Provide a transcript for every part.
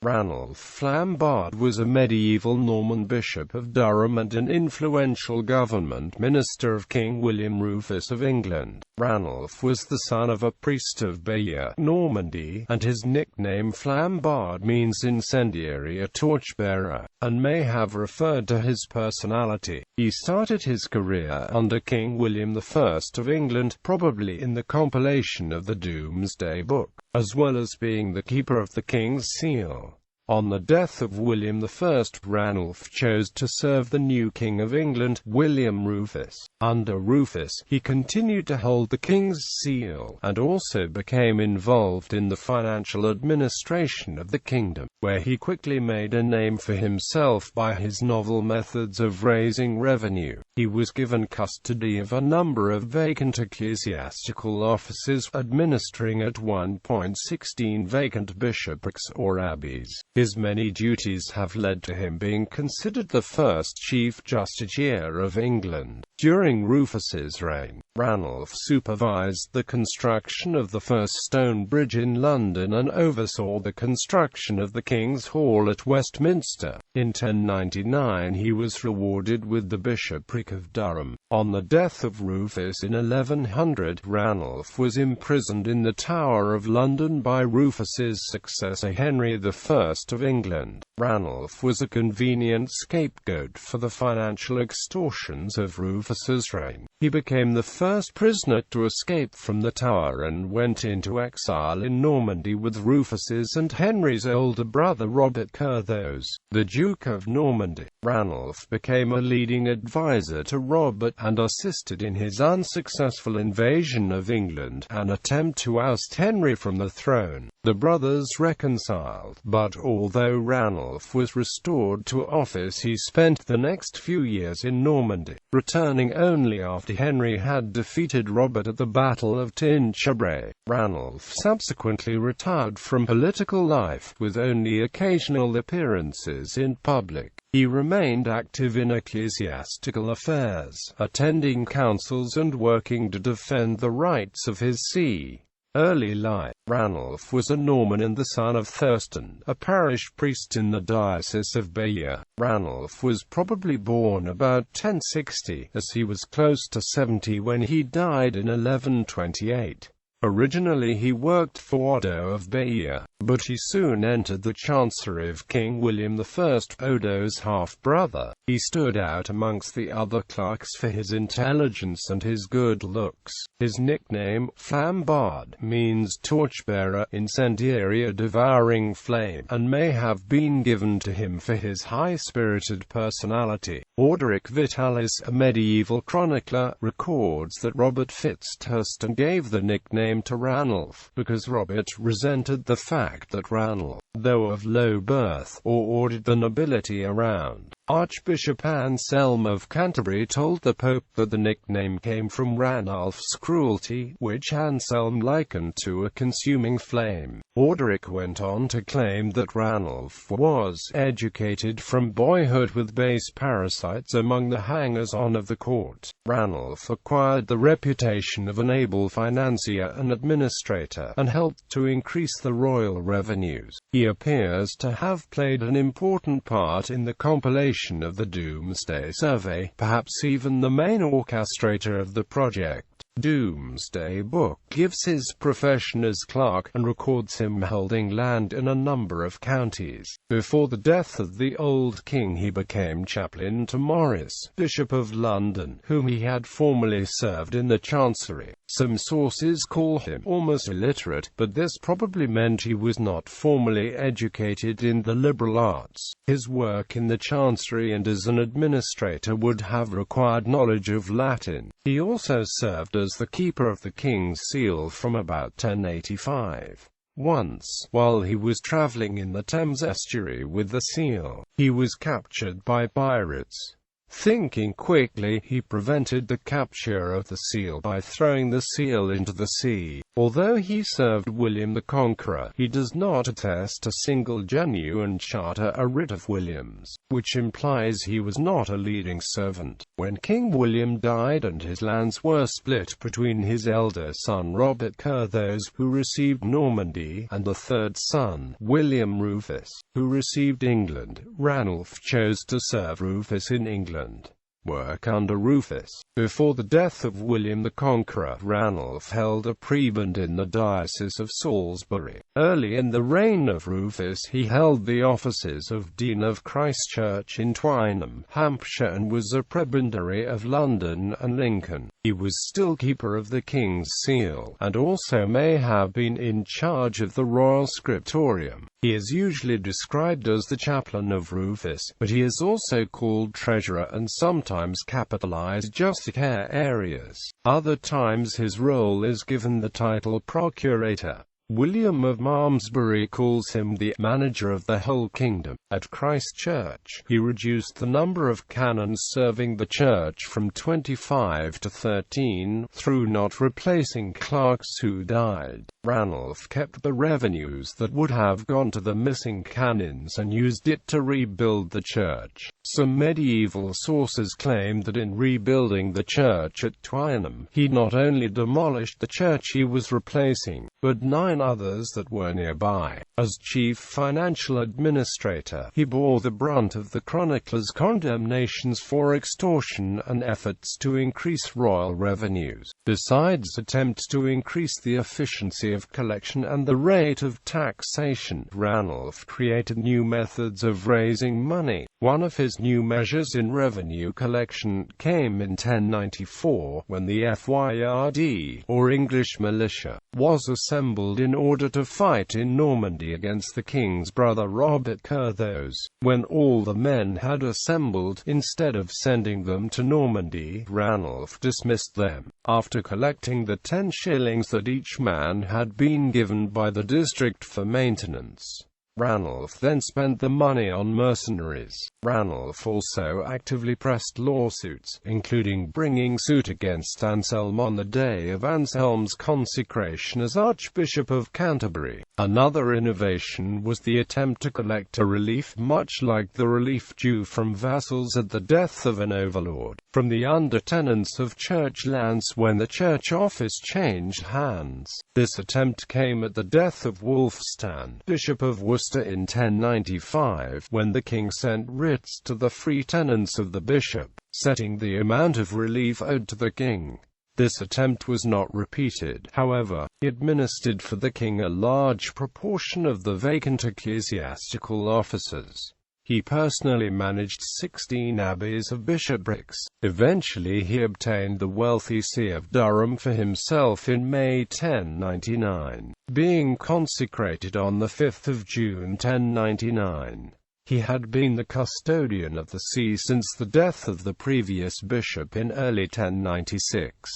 Ranulf Flambard was a medieval Norman Bishop of Durham and an influential government minister of King William Rufus of England. Ranulf was the son of a priest of Bayeux, Normandy, and his nickname Flambard means incendiary, a torchbearer, and may have referred to his personality. He started his career under King William I of England, probably in the compilation of the Domesday Book, as well as being the keeper of the king's seal. On the death of William I, Ranulf chose to serve the new King of England, William Rufus. Under Rufus, he continued to hold the king's seal, and also became involved in the financial administration of the kingdom, where he quickly made a name for himself by his novel methods of raising revenue. He was given custody of a number of vacant ecclesiastical offices, administering at one point 16 vacant bishoprics or abbeys. His many duties have led to him being considered the first Chief Justiciar of England. During Rufus's reign, Ranulf supervised the construction of the first stone bridge in London and oversaw the construction of the King's Hall at Westminster. In 1099 he was rewarded with the bishopric of Durham. On the death of Rufus in 1100, Ranulf was imprisoned in the Tower of London by Rufus's successor Henry I of England. Ranulf was a convenient scapegoat for the financial extortions of Rufus's reign. He became the first prisoner to escape from the Tower and went into exile in Normandy with Rufus's and Henry's older brother Robert Curthose, the Duke of Normandy. Ranulf became a leading advisor to Robert, and assisted in his unsuccessful invasion of England, an attempt to oust Henry from the throne. The brothers reconciled, but although Ranulf was restored to office, he spent the next few years in Normandy, returning only after Henry had defeated Robert at the Battle of Tinchebray. Ranulf subsequently retired from political life, with only occasional appearances in public. He remained active in ecclesiastical affairs, attending councils and working to defend the rights of his see. Early life. Ranulf was a Norman and the son of Thurston, a parish priest in the diocese of Bayeux. Ranulf was probably born about 1060, as he was close to 70 when he died in 1128. Originally he worked for Odo of Bayeux, but he soon entered the chancery of King William I, Odo's half-brother. He stood out amongst the other clerks for his intelligence and his good looks. His nickname, Flambard, means torchbearer, incendiary, a devouring flame, and may have been given to him for his high-spirited personality. Orderic Vitalis, a medieval chronicler, records that Robert Fitzturstone gave the nickname to Ranulf, because Robert resented the fact that Ranulf, though of low birth, ordered the nobility around. Archbishop Anselm of Canterbury told the Pope that the nickname came from Ranulf's cruelty, which Anselm likened to a consuming flame. Orderic went on to claim that Ranulf was educated from boyhood with base parasites among the hangers-on of the court. Ranulf acquired the reputation of an able financier and administrator, and helped to increase the royal revenues. He appears to have played an important part in the compilation of the Domesday Survey, perhaps even the main orchestrator of the project. Domesday Book gives his profession as clerk, and records him holding land in a number of counties. Before the death of the old king he became chaplain to Maurice, Bishop of London, whom he had formerly served in the chancery. Some sources call him almost illiterate, but this probably meant he was not formally educated in the liberal arts. His work in the chancery and as an administrator would have required knowledge of Latin. He also served as the keeper of the king's seal from about 1085. Once, while he was travelling in the Thames estuary with the seal, he was captured by pirates. Thinking quickly, he prevented the capture of the seal by throwing the seal into the sea. Although he served William the Conqueror, he does not attest a single genuine charter or writ of William's, which implies he was not a leading servant. When King William died and his lands were split between his elder son Robert Curthose, who received Normandy, and the third son, William Rufus, who received England, Ranulf chose to serve Rufus in England. Work under Rufus. Before the death of William the Conqueror, Ranulf held a prebend in the Diocese of Salisbury. Early in the reign of Rufus he held the offices of Dean of Christ Church in Twynham, Hampshire, and was a prebendary of London and Lincoln. He was still keeper of the King's Seal, and also may have been in charge of the Royal Scriptorium. He is usually described as the chaplain of Rufus, but he is also called treasurer and sometimes capitalized justiciarius. Other times his role is given the title procurator. William of Malmesbury calls him the manager of the whole kingdom. At Christ Church, he reduced the number of canons serving the church from 25 to 13, through not replacing clerks who died. Ranulf kept the revenues that would have gone to the missing canons and used it to rebuild the church. Some medieval sources claim that in rebuilding the church at Twynham, he not only demolished the church he was replacing, but 9 others that were nearby. As chief financial administrator, he bore the brunt of the chronicler's condemnations for extortion and efforts to increase royal revenues. Besides attempts to increase the efficiency of collection and the rate of taxation, Ranulf created new methods of raising money. One of his new measures in revenue collection came in 1094, when the Fyrd, or English militia, was assembled in order to fight in Normandy against the king's brother Robert Curthose. When all the men had assembled, instead of sending them to Normandy, Ranulf dismissed them. After collecting the 10 shillings that each man had been given by the district for maintenance, Ranulf then spent the money on mercenaries. Ranulf also actively pressed lawsuits, including bringing suit against Anselm on the day of Anselm's consecration as Archbishop of Canterbury. Another innovation was the attempt to collect a relief much like the relief due from vassals at the death of an overlord, from the under-tenants of church lands when the church office changed hands. This attempt came at the death of Wulfstan, Bishop of Worcester in 1095, when the king sent writs to the free tenants of the bishop, setting the amount of relief owed to the king. This attempt was not repeated, however. He administered for the king a large proportion of the vacant ecclesiastical offices. He personally managed 16 abbeys of bishoprics. Eventually he obtained the wealthy see of Durham for himself in May 1099, being consecrated on the 5th of June 1099. He had been the custodian of the see since the death of the previous bishop in early 1096.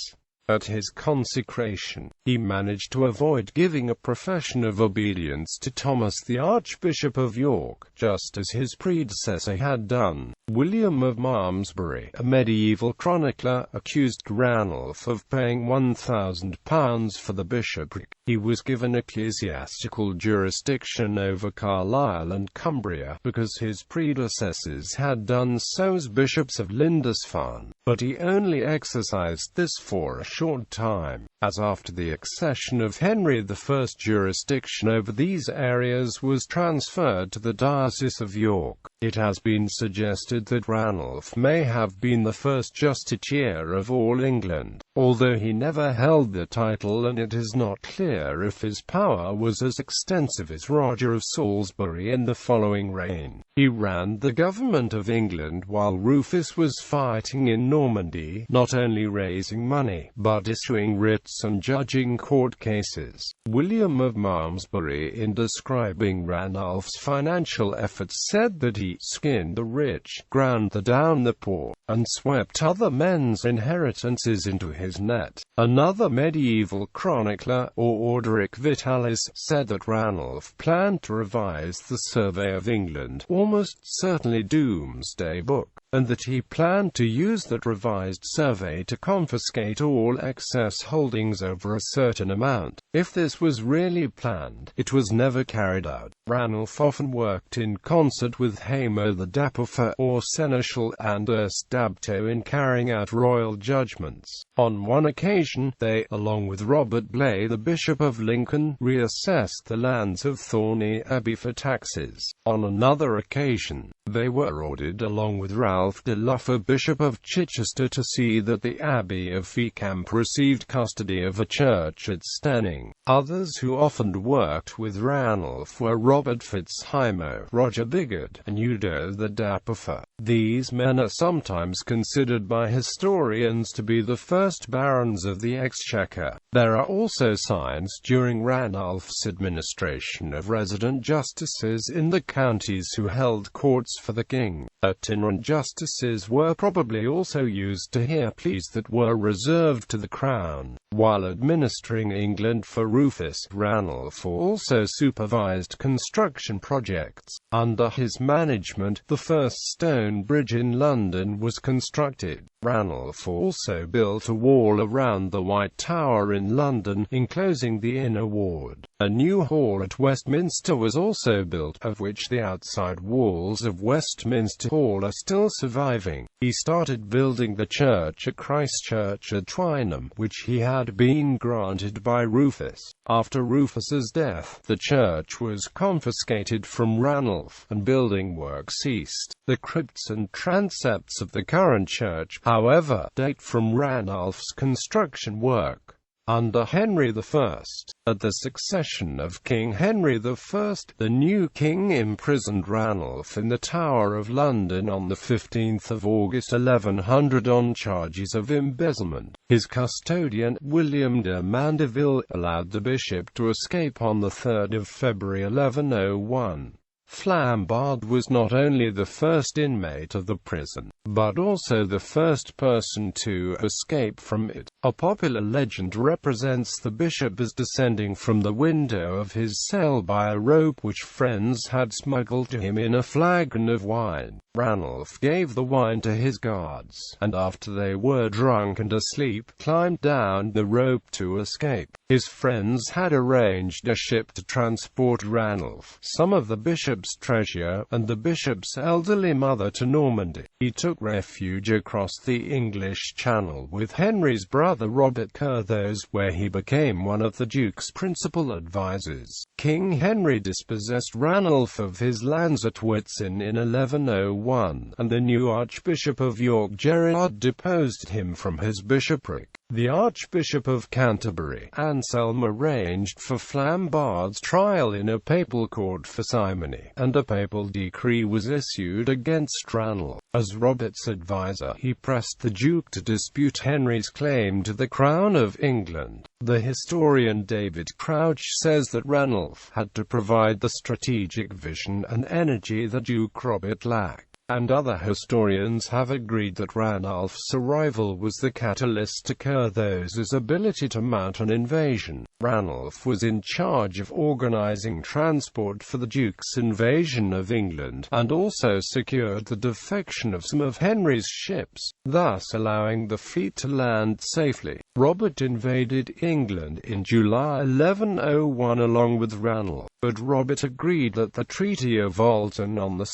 At his consecration, he managed to avoid giving a profession of obedience to Thomas the Archbishop of York, just as his predecessor had done. William of Malmesbury, a medieval chronicler, accused Ranulf of paying £1,000 for the bishopric. He was given ecclesiastical jurisdiction over Carlisle and Cumbria, because his predecessors had done so as bishops of Lindisfarne, but he only exercised this for a short time, as after the accession of Henry I, jurisdiction over these areas was transferred to the Diocese of York. It has been suggested that Ranulf may have been the first justiciar of all England, although he never held the title, and it is not clear if his power was as extensive as Roger of Salisbury in the following reign. He ran the government of England while Rufus was fighting in Normandy, not only raising money, but issuing writs and judging court cases. William of Malmesbury, in describing Ranulf's financial efforts, said that he skinned the rich, ground down the poor, and swept other men's inheritances into his net. Another medieval chronicler, Orderic Vitalis, said that Ranulf planned to revise the survey of England, almost certainly Domesday Book. and that he planned to use that revised survey to confiscate all excess holdings over a certain amount. If this was really planned, it was never carried out. Ranulf often worked in concert with Hamer the Dapifer or Seneschal Anders Dabto in carrying out royal judgments. On one occasion, they, along with Robert Blay the Bishop of Lincoln, reassessed the lands of Thorney Abbey for taxes. On another occasion, they were ordered along with Ralph de Luffer Bishop of Chichester to see that the Abbey of Fécamp received custody of a church at Stenning. Others who often worked with Ranulf were Robert Fitzhimo, Roger Bigod, and Udo the Dapifer. These men are sometimes considered by historians to be the first barons of the Exchequer. There are also signs during Ranulf's administration of resident justices in the counties who held courts for the king. Itinerant justices were probably also used to hear pleas that were reserved to the crown. While administering England for Rufus, Ranulf also supervised construction projects. Under his management, the first stone bridge in London was constructed. Ranulf also built a wall around the White Tower in London, enclosing the inner ward. A new hall at Westminster was also built, of which the outside walls of Westminster Hall are still surviving. He started building the church at Christ Church at Twynham, which he had been granted by Rufus. After Rufus's death, the church was confiscated from Ranulf, and building work ceased. The crypts and transepts of the current church, however, date from Ranulf's construction work. Under Henry I. At the succession of King Henry I, the new king imprisoned Ranulf in the Tower of London on 15 August 1100 on charges of embezzlement. His custodian, William de Mandeville, allowed the bishop to escape on 3 February 1101. Flambard was not only the first inmate of the prison, but also the first person to escape from it. A popular legend represents the bishop as descending from the window of his cell by a rope which friends had smuggled to him in a flagon of wine. Ranulf gave the wine to his guards, and after they were drunk and asleep, climbed down the rope to escape. His friends had arranged a ship to transport Ranulf, some of the bishop's treasure, and the bishop's elderly mother to Normandy. He took refuge across the English Channel with Henry's brother Robert Curthose, where he became one of the Duke's principal advisers. King Henry dispossessed Ranulf of his lands at Whitsun in 1101, and the new Archbishop of York Gerard deposed him from his bishopric. The Archbishop of Canterbury, Anselm, arranged for Flambard's trial in a papal court for simony, and a papal decree was issued against Ranulf. As Robert's adviser, he pressed the Duke to dispute Henry's claim to the crown of England. The historian David Crouch says that Ranulf had to provide the strategic vision and energy that Duke Robert lacked. And other historians have agreed that Ranulf's arrival was the catalyst to Curthose's ability to mount an invasion. Ranulf was in charge of organizing transport for the Duke's invasion of England, and also secured the defection of some of Henry's ships, thus allowing the fleet to land safely. Robert invaded England in July 1101 along with Ranulf, but Robert agreed at the Treaty of Alton on 2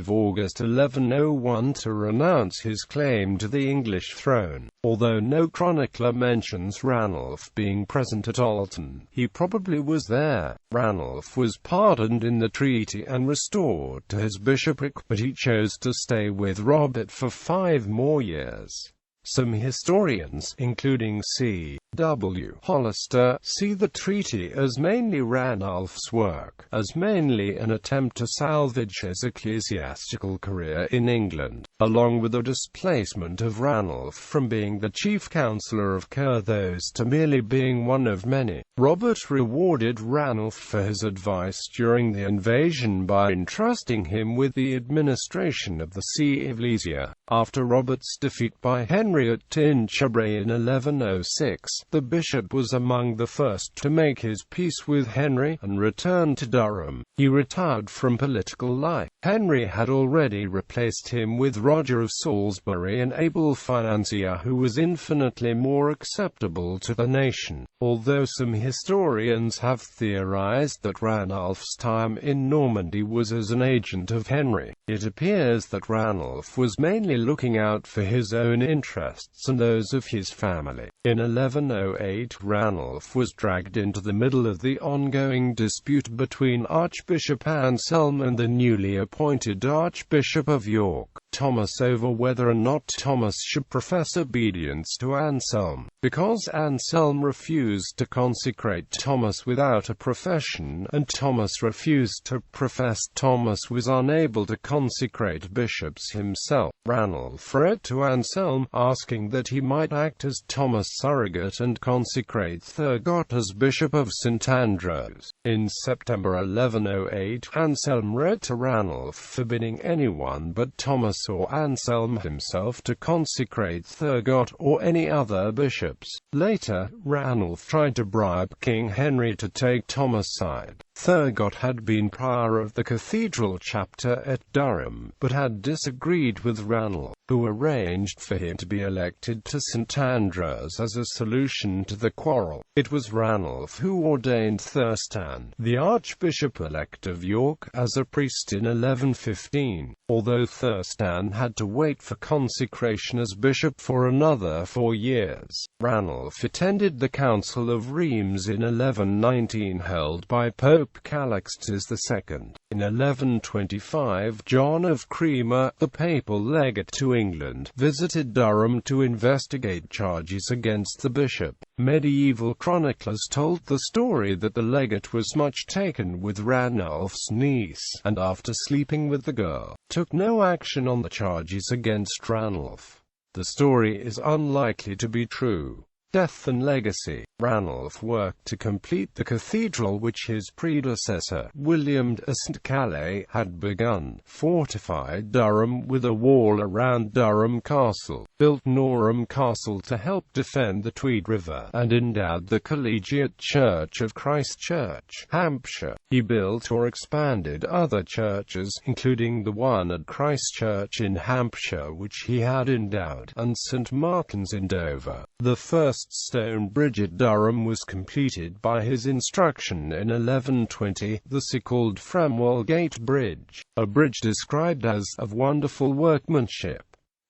August 1101 to renounce his claim to the English throne. Although no chronicler mentions Ranulf being present at Alton, he probably was there. Ranulf was pardoned in the treaty and restored to his bishopric, but he chose to stay with Robert for 5 more years. Some historians, including C.W. Hollister, see the treaty as mainly Ranulf's work, as mainly an attempt to salvage his ecclesiastical career in England, along with the displacement of Ranulf from being the chief counsellor of Curthose to merely being one of many. Robert rewarded Ranulf for his advice during the invasion by entrusting him with the administration of the See of Lisieux. After Robert's defeat by Henry at Tinchebray in 1106, The bishop was among the first to make his peace with Henry and return to Durham. He retired from political life. Henry had already replaced him with Roger of Salisbury, an able financier who was infinitely more acceptable to the nation. Although some historians have theorized that Ranulf's time in Normandy was as an agent of Henry, it appears that Ranulf was mainly looking out for his own interests and those of his family. In 1108, Ranulf was dragged into the middle of the ongoing dispute between Archbishop Anselm and the newly appointed Archbishop of York, Thomas, over whether or not Thomas should profess obedience to Anselm. Because Anselm refused to consecrate Thomas without a profession, and Thomas refused to profess, Thomas was unable to consecrate bishops himself. Ranulf wrote to Anselm, asking that he might act as Thomas' surrogate and consecrate Thurgot as Bishop of St. Andrews. In September 1108, Anselm wrote to Ranulf forbidding anyone but Thomas or Anselm himself to consecrate Thurgot or any other bishops. Later, Ranulf tried to bribe King Henry to take Thomas' side. Thurgot had been prior of the cathedral chapter at Durham, but had disagreed with Ranulf, who arranged for him to be elected to St. Andrews as a solution to the quarrel. It was Ranulf who ordained Thurstan, the Archbishop-elect of York, as a priest in 1115, although Thurstan had to wait for consecration as bishop for another 4 years. Ranulf attended the Council of Reims in 1119 held by Pope Calixtus II. In 1125, John of Crema, the papal legate to England, visited Durham to investigate charges against the bishop. Medieval chroniclers told the story that the legate was much taken with Ranulf's niece, and after sleeping with the girl, took no action on the charges against Ranulf. The story is unlikely to be true. Death and legacy. Ranulf worked to complete the cathedral which his predecessor, William de St. Calais, had begun, fortified Durham with a wall around Durham Castle, built Norham Castle to help defend the Tweed River, and endowed the Collegiate Church of Christ Church, Hampshire. He built or expanded other churches, including the one at Christ Church in Hampshire which he had endowed, and St. Martin's in Dover. The first stone bridge at Durham was completed by his instruction in 1120, the so-called Framwell Gate Bridge, a bridge described as of wonderful workmanship.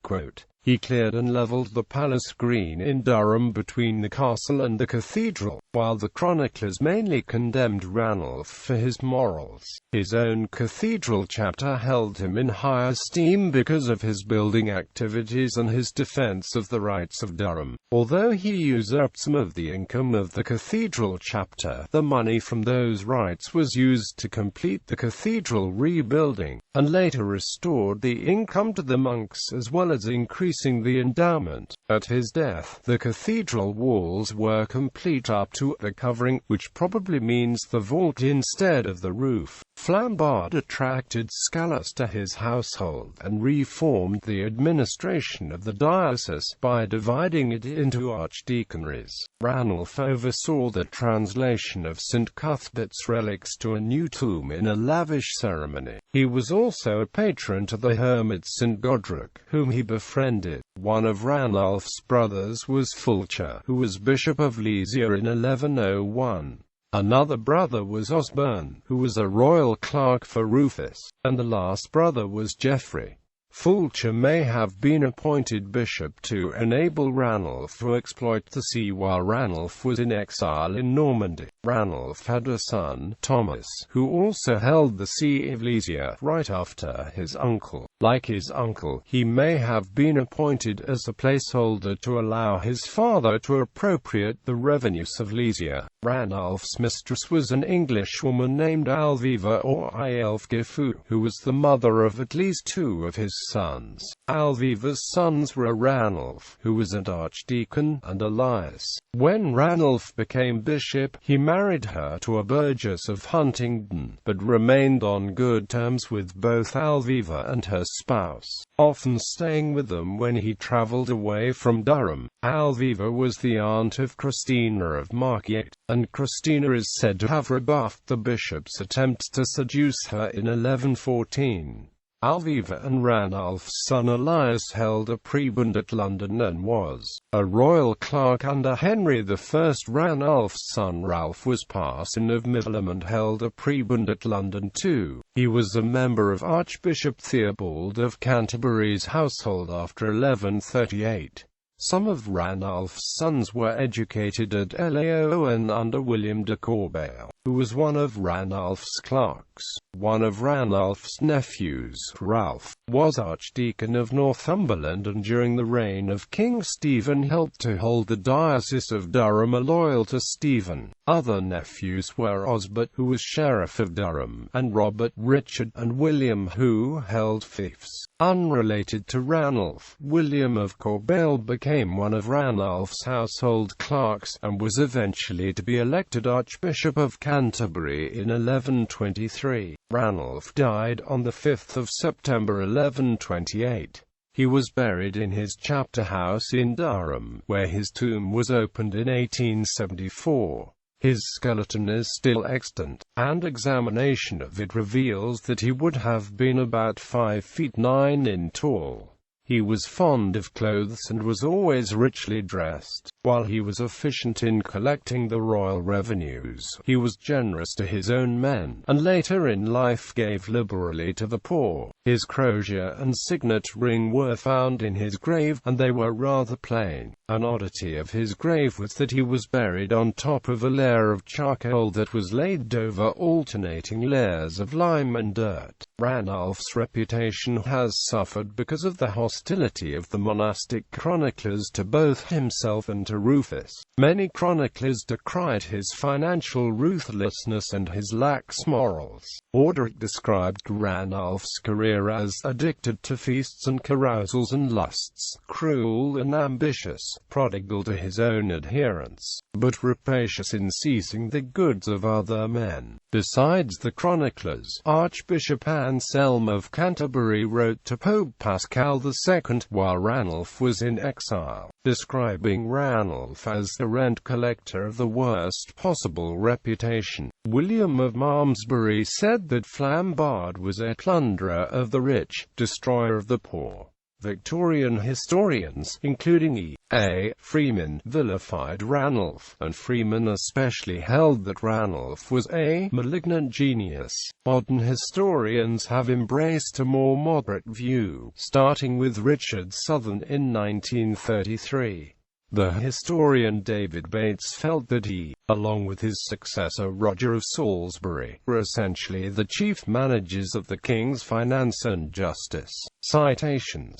Quote, he cleared and levelled the Palace Green in Durham between the castle and the cathedral, while the chroniclers mainly condemned Ranulf for his morals. His own cathedral chapter held him in high esteem because of his building activities and his defence of the rights of Durham. Although he usurped some of the income of the cathedral chapter, the money from those rights was used to complete the cathedral rebuilding, and later restored the income to the monks as well as increasing the endowment. At his death, the cathedral walls were complete up to the covering, which probably means the vault instead of the roof. Flambard attracted scholars to his household and reformed the administration of the diocese by dividing it into archdeaconries. Ranulf oversaw the translation of St. Cuthbert's relics to a new tomb in a lavish ceremony. He was also a patron to the hermit St. Godric, whom he befriended. One of Ranulf's brothers was Fulcher, who was Bishop of Lisieux in 1101. Another brother was Osborne, who was a royal clerk for Rufus, and the last brother was Geoffrey. Fulcher may have been appointed bishop to enable Ranulf to exploit the sea while Ranulf was in exile in Normandy. Ranulf had a son, Thomas, who also held the see of Lisieux right after his uncle. Like his uncle, he may have been appointed as a placeholder to allow his father to appropriate the revenues of Lisieux. Ranulf's mistress was an Englishwoman named Alviva or Aelfgifu, who was the mother of at least 2 of his sons. Alviva's sons were Ranulf, who was an archdeacon, and Elias. When Ranulf became bishop, he married her to a burgess of Huntingdon, but remained on good terms with both Alviva and her spouse, often staying with them when he travelled away from Durham. Alviva was the aunt of Christina of Margate, and Christina is said to have rebuffed the bishop's attempt to seduce her in 1114. Alviva and Ranulf's son Elias held a prebend at London and was a royal clerk under Henry I. Ranulf's son Ralph was parson of Middleham and held a prebend at London too. He was a member of Archbishop Theobald of Canterbury's household after 1138. Some of Ranulf's sons were educated at Laon under William de Corbeil, who was one of Ranulf's clerks. One of Ranulf's nephews, Ralph, was Archdeacon of Northumberland and during the reign of King Stephen helped to hold the diocese of Durham loyal to Stephen. Other nephews were Osbert, who was Sheriff of Durham, and Robert, Richard, and William, who held fiefs. Unrelated to Ranulf, William of Corbeil became one of Ranulf's household clerks, and was eventually to be elected Archbishop of Canterbury in 1123. Ranulf died on the 5th of September 1128. He was buried in his chapter house in Durham, where his tomb was opened in 1874. His skeleton is still extant, and examination of it reveals that he would have been about 5 feet 9 in tall. He was fond of clothes and was always richly dressed. While he was efficient in collecting the royal revenues, he was generous to his own men, and later in life gave liberally to the poor. His crosier and signet ring were found in his grave, and they were rather plain. An oddity of his grave was that he was buried on top of a layer of charcoal that was laid over alternating layers of lime and dirt. Ranulf's reputation has suffered because of the hostility of the monastic chroniclers to both himself and to Rufus. Many chroniclers decried his financial ruthlessness and his lax morals. Orderic described Ranulf's career as addicted to feasts and carousals and lusts, cruel and ambitious, prodigal to his own adherents, but rapacious in seizing the goods of other men. Besides the chroniclers, Archbishop Anselm of Canterbury wrote to Pope Pascal II while Ranulf was in exile, describing Ranulf as a rent collector of the worst possible reputation. William of Malmesbury said that Flambard was a plunderer of the rich, destroyer of the poor. Victorian historians, including E.A. Freeman, vilified Ranulf, and Freeman especially held that Ranulf was a malignant genius. Modern historians have embraced a more moderate view, starting with Richard Southern in 1933. The historian David Bates felt that he, along with his successor Roger of Salisbury, were essentially the chief managers of the king's finance and justice. Citations